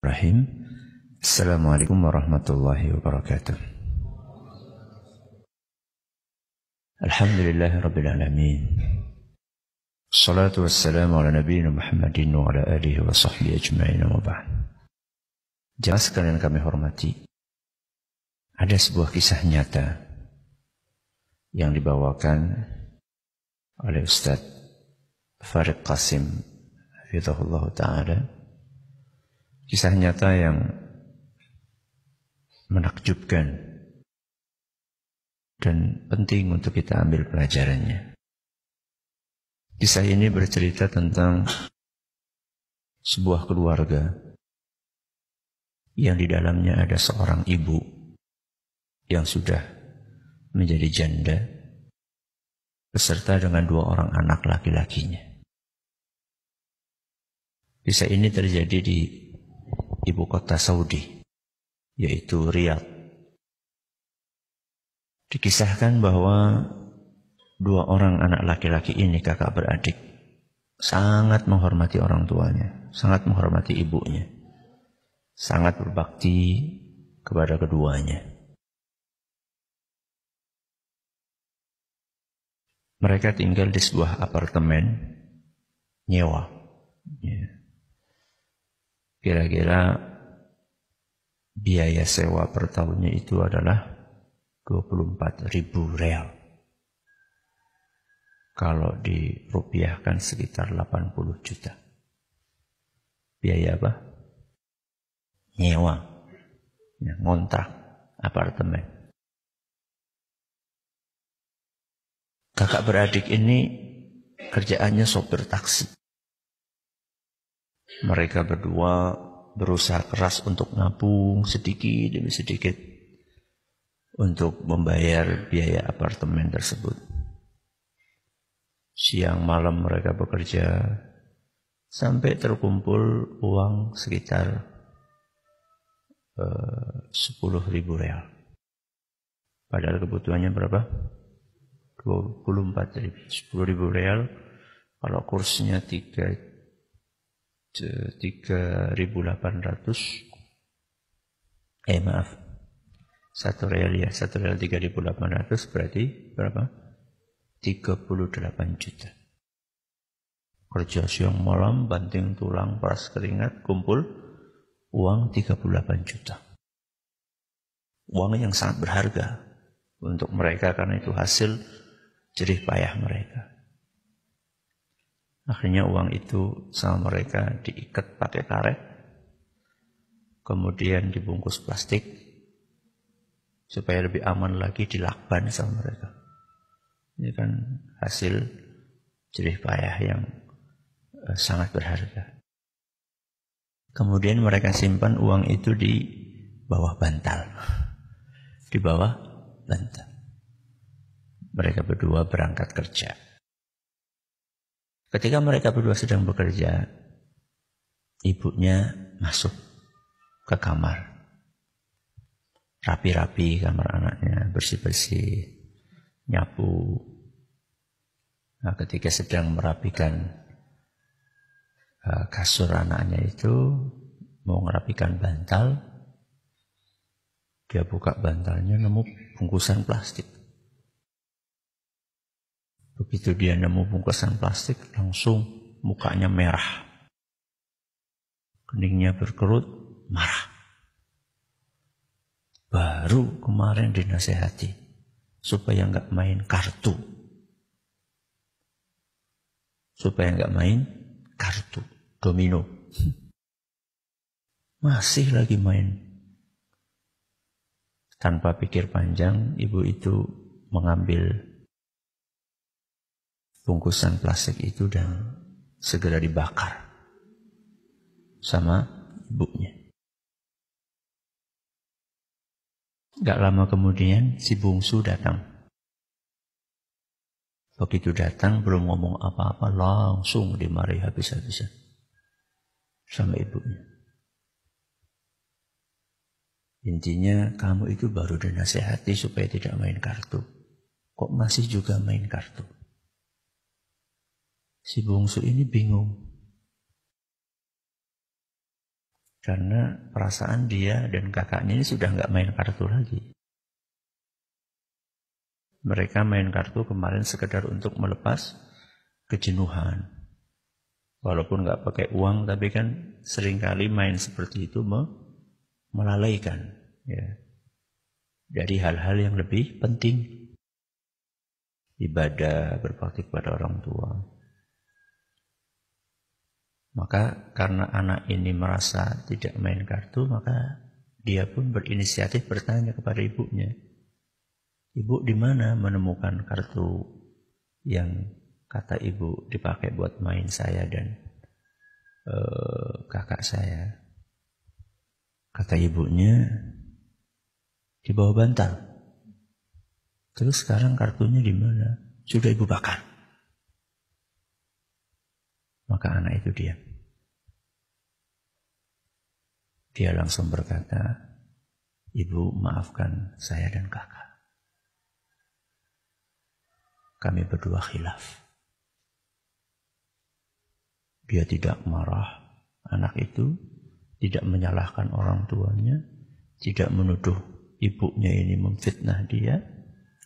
Rahim. Assalamualaikum warahmatullahi wabarakatuh. Alhamdulillahirabbil alamin. Assalatu wassalamu ala nabiyyina Muhammadin wa ala alihi wa sahbihi ajma'in wa ba'd. Jamaah sekalian kami hormati, ada sebuah kisah nyata yang dibawakan oleh Ustaz Farid Qasim hafizahullah ta'ala. Kisah nyata yang menakjubkan dan penting untuk kita ambil pelajarannya. Kisah ini bercerita tentang sebuah keluarga yang di dalamnya ada seorang ibu yang sudah menjadi janda beserta dengan 2 orang anak laki-lakinya. Kisah ini terjadi di ibu kota Saudi, yaitu Riyadh. Dikisahkan bahwa 2 orang anak laki-laki ini, kakak beradik, sangat menghormati orang tuanya, sangat menghormati ibunya, sangat berbakti kepada keduanya. Mereka tinggal di sebuah apartemen nyewa. Kira-kira biaya sewa per tahunnya itu adalah 24.000 real. Kalau dirupiahkan sekitar 80 juta. Biaya apa? Nyewa. Ngontrak apartemen. Kakak beradik ini kerjaannya sopir taksi. Mereka berdua berusaha keras untuk nabung sedikit demi sedikit untuk membayar biaya apartemen tersebut. Siang malam mereka bekerja sampai terkumpul uang sekitar 10.000 real. Padahal kebutuhannya berapa? 24.000. 10.000 real kalau kursnya 3.800, 1 real ya, 1 real 3.800 berarti berapa? 38 juta. Kerja siang malam, banting tulang, peras keringat, kumpul uang 38 juta. Uang yang sangat berharga untuk mereka karena itu hasil jerih payah mereka. Akhirnya uang itu sama mereka diikat pakai karet, kemudian dibungkus plastik, supaya lebih aman lagi dilakban sama mereka. Ini kan hasil jerih payah yang sangat berharga. Kemudian mereka simpan uang itu di bawah bantal. Di bawah bantal. Mereka berdua berangkat kerja. Ketika mereka berdua sedang bekerja, ibunya masuk ke kamar. Rapi-rapi kamar anaknya, bersih-bersih, nyapu. Nah, ketika sedang merapikan kasur anaknya itu, mau merapikan bantal, dia buka bantalnya nemu bungkusan plastik. Begitu dia nemu bungkusan plastik, langsung mukanya merah. Keningnya berkerut, marah. Baru kemarin dinasehati supaya enggak main kartu. Supaya enggak main kartu, domino. Masih lagi main. Tanpa pikir panjang, ibu itu mengambil bungkusan plastik itu dan segera dibakar sama ibunya. Gak lama kemudian si bungsu datang. Begitu datang belum ngomong apa-apa langsung dimarahi habis-habisan sama ibunya. Intinya kamu itu baru dinasehati supaya tidak main kartu. Kok masih juga main kartu? Si bungsu ini bingung. Karena perasaan dia dan kakaknya ini sudah nggak main kartu lagi. Mereka main kartu kemarin sekedar untuk melepas kejenuhan. Walaupun nggak pakai uang, tapi kan seringkali main seperti itu melalaikan ya, dari hal-hal yang lebih penting. Ibadah, berbakti kepada orang tua. Maka karena anak ini merasa tidak main kartu, maka dia pun berinisiatif bertanya kepada ibunya, "Ibu, di mana menemukan kartu yang kata ibu dipakai buat main saya dan kakak saya?" Kata ibunya, "Di bawah bantal." "Terus sekarang kartunya di mana?" "Sudah ibu bakar." Maka anak itu diam. Dia langsung berkata, "Ibu, maafkan saya dan kakak. Kami berdua khilaf." Dia tidak marah. Anak itu tidak menyalahkan orang tuanya, tidak menuduh ibunya ini memfitnah dia,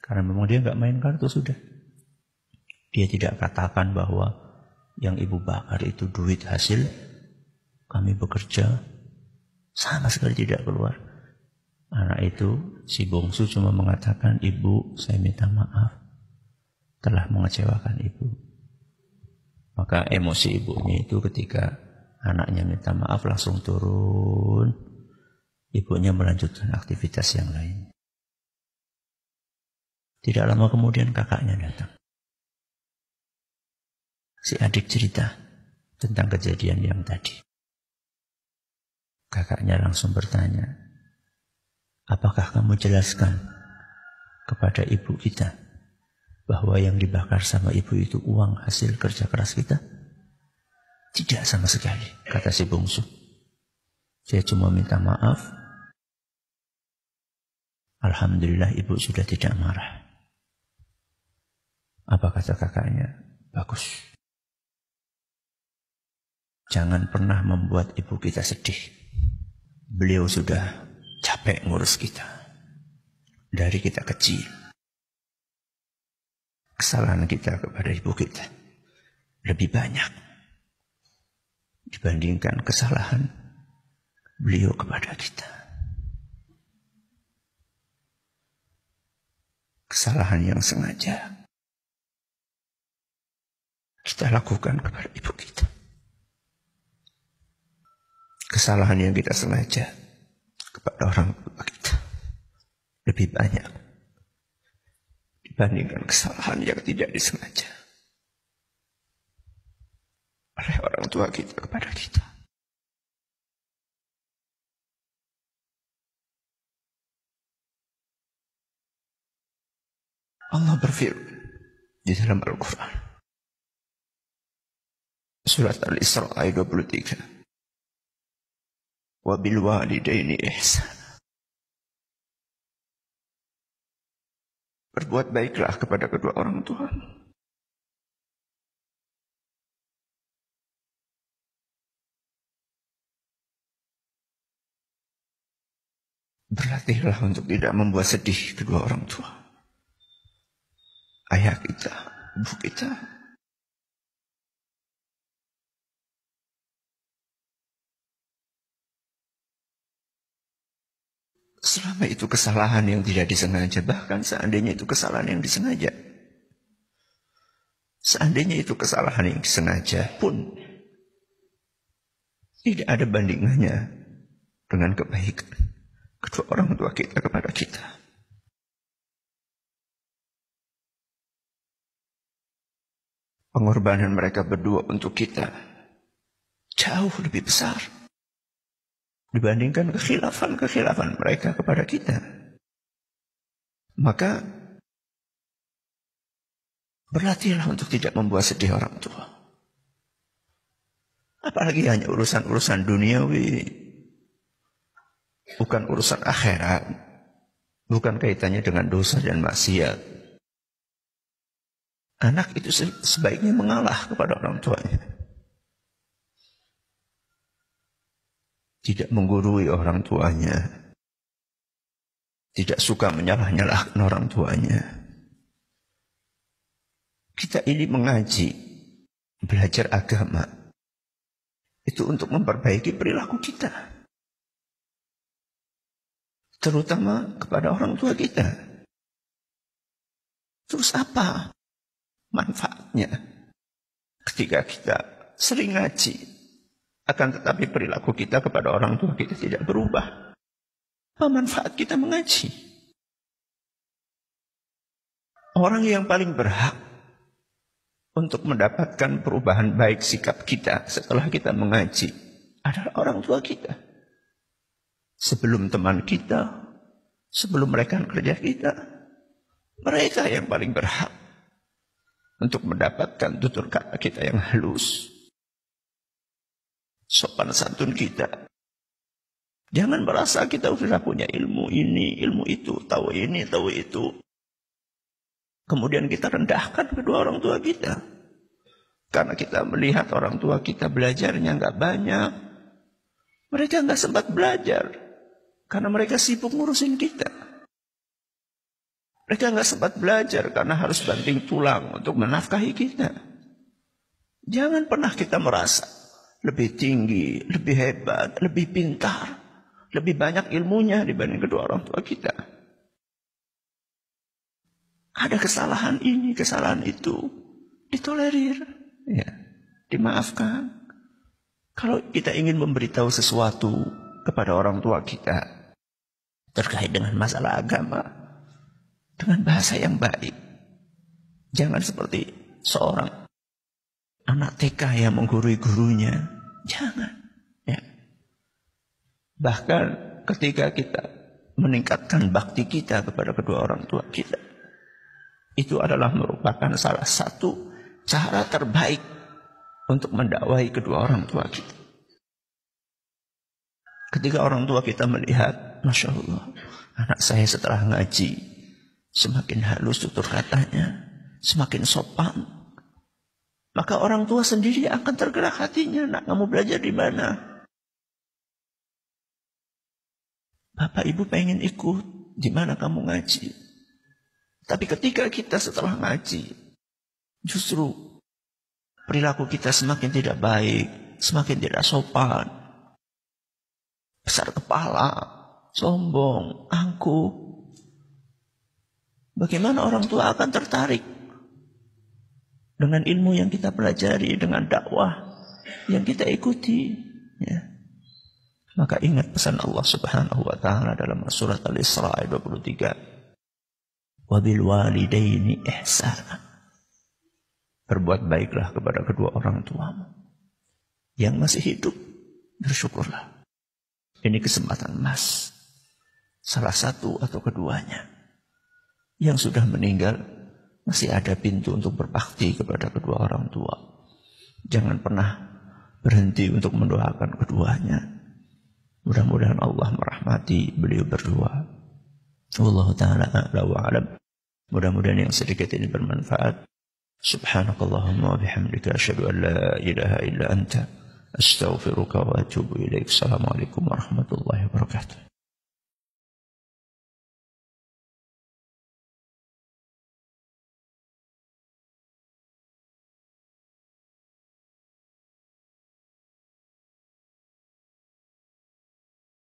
karena memang dia nggak main kartu sudah. Dia tidak katakan bahwa yang ibu bakar itu duit hasil kami bekerja, sama sekali tidak keluar. Anak itu, si bungsu, cuma mengatakan, "Ibu, saya minta maaf telah mengecewakan ibu." Maka emosi ibunya itu ketika anaknya minta maaf langsung turun. Ibunya melanjutkan aktivitas yang lain. Tidak lama kemudian kakaknya datang. Si adik cerita tentang kejadian yang tadi. Kakaknya langsung bertanya, "Apakah kamu jelaskan kepada ibu kita bahwa yang dibakar sama ibu itu uang hasil kerja keras kita?" "Tidak sama sekali," kata si bungsu. "Saya cuma minta maaf. Alhamdulillah ibu sudah tidak marah." Apa kata kakaknya? "Bagus. Jangan pernah membuat ibu kita sedih. Beliau sudah capek ngurus kita. Dari kita kecil. Kesalahan kita kepada ibu kita lebih banyak dibandingkan kesalahan beliau kepada kita. Kesalahan yang sengaja kita lakukan kepada ibu kita. Kesalahan yang kita sengaja kepada orang tua kita lebih banyak dibandingkan kesalahan yang tidak disengaja oleh orang tua kita kepada kita. Allah berfirman di dalam Al-Quran, surat Al-Isra ayat 23, "Wa bil walidaini ihsan." Berbuat baiklah kepada kedua orang tua. Berlatihlah untuk tidak membuat sedih kedua orang tua. Ayah kita, ibu kita. Selama itu kesalahan yang tidak disengaja, bahkan seandainya itu kesalahan yang disengaja. Seandainya itu kesalahan yang disengaja pun, tidak ada bandingannya dengan kebaikan kedua orang tua kita kepada kita. Pengorbanan mereka berdua untuk kita jauh lebih besar dibandingkan kekhilafan mereka kepada kita. Maka berlatihlah untuk tidak membuat sedih orang tua. Apalagi hanya urusan-urusan duniawi, bukan urusan akhirat, bukan kaitannya dengan dosa dan maksiat. Anak itu sebaiknya mengalah kepada orang tuanya. tidak menggurui orang tuanya, tidak suka menyalah-nyalahkan orang tuanya. Kita ini mengaji, belajar agama, itu untuk memperbaiki perilaku kita, terutama kepada orang tua kita. Terus apa manfaatnya ketika kita sering ngaji, akan tetapi perilaku kita kepada orang tua kita tidak berubah? Apa manfaat kita mengaji? Orang yang paling berhak untuk mendapatkan perubahan baik sikap kita setelah kita mengaji adalah orang tua kita. Sebelum teman kita, sebelum rekan kerja kita, mereka yang paling berhak untuk mendapatkan tutur kata kita yang halus, sopan santun kita. Jangan merasa kita sudah punya ilmu ini, ilmu itu, tahu ini, tahu itu. Kemudian kita rendahkan kedua orang tua kita. Karena kita melihat orang tua kita belajarnya nggak banyak. Mereka nggak sempat belajar. Karena mereka sibuk ngurusin kita. Mereka nggak sempat belajar karena harus banting tulang untuk menafkahi kita. Jangan pernah kita merasa lebih tinggi, lebih hebat, lebih pintar, lebih banyak ilmunya dibanding kedua orang tua kita. Ada kesalahan ini, kesalahan itu, ditolerir, ya, dimaafkan. Kalau kita ingin memberitahu sesuatu kepada orang tua kita terkait dengan masalah agama, dengan bahasa yang baik. Jangan seperti seorang anak TK yang menggurui gurunya. Jangan. Ya. Bahkan ketika kita meningkatkan bakti kita kepada kedua orang tua kita, itu adalah merupakan salah satu cara terbaik untuk mendakwahi kedua orang tua kita. Ketika orang tua kita melihat, Masya Allah, anak saya setelah ngaji, semakin halus tutur katanya, semakin sopan, maka orang tua sendiri akan tergerak hatinya. Nak, kamu belajar di mana? Bapak ibu pengen ikut, di mana kamu ngaji? Tapi ketika kita setelah ngaji, justru perilaku kita semakin tidak baik, semakin tidak sopan, besar kepala, sombong, angkuh. Bagaimana orang tua akan tertarik dengan ilmu yang kita pelajari, dengan dakwah yang kita ikuti, ya. Maka ingat pesan Allah Subhanahu wa taala dalam surat Al-Isra ayat 23. Wabil walidaini ihsana. Berbuat baiklah kepada kedua orang tuamu. Yang masih hidup, bersyukurlah. Ini kesempatan emas. Salah satu atau keduanya. Yang sudah meninggal, masih ada pintu untuk berbakti kepada kedua orang tua. Jangan pernah berhenti untuk mendoakan keduanya. Mudah-mudahan Allah merahmati beliau berdua. Wallahu ta'ala a'la wa a'lam. Mudah-mudahan yang sedikit ini bermanfaat. Subhanakallahumma wa bihamdika asyhadu an la ilaha illa anta astaghfiruka wa atubu ilaik. Assalamualaikum warahmatullahi wabarakatuh.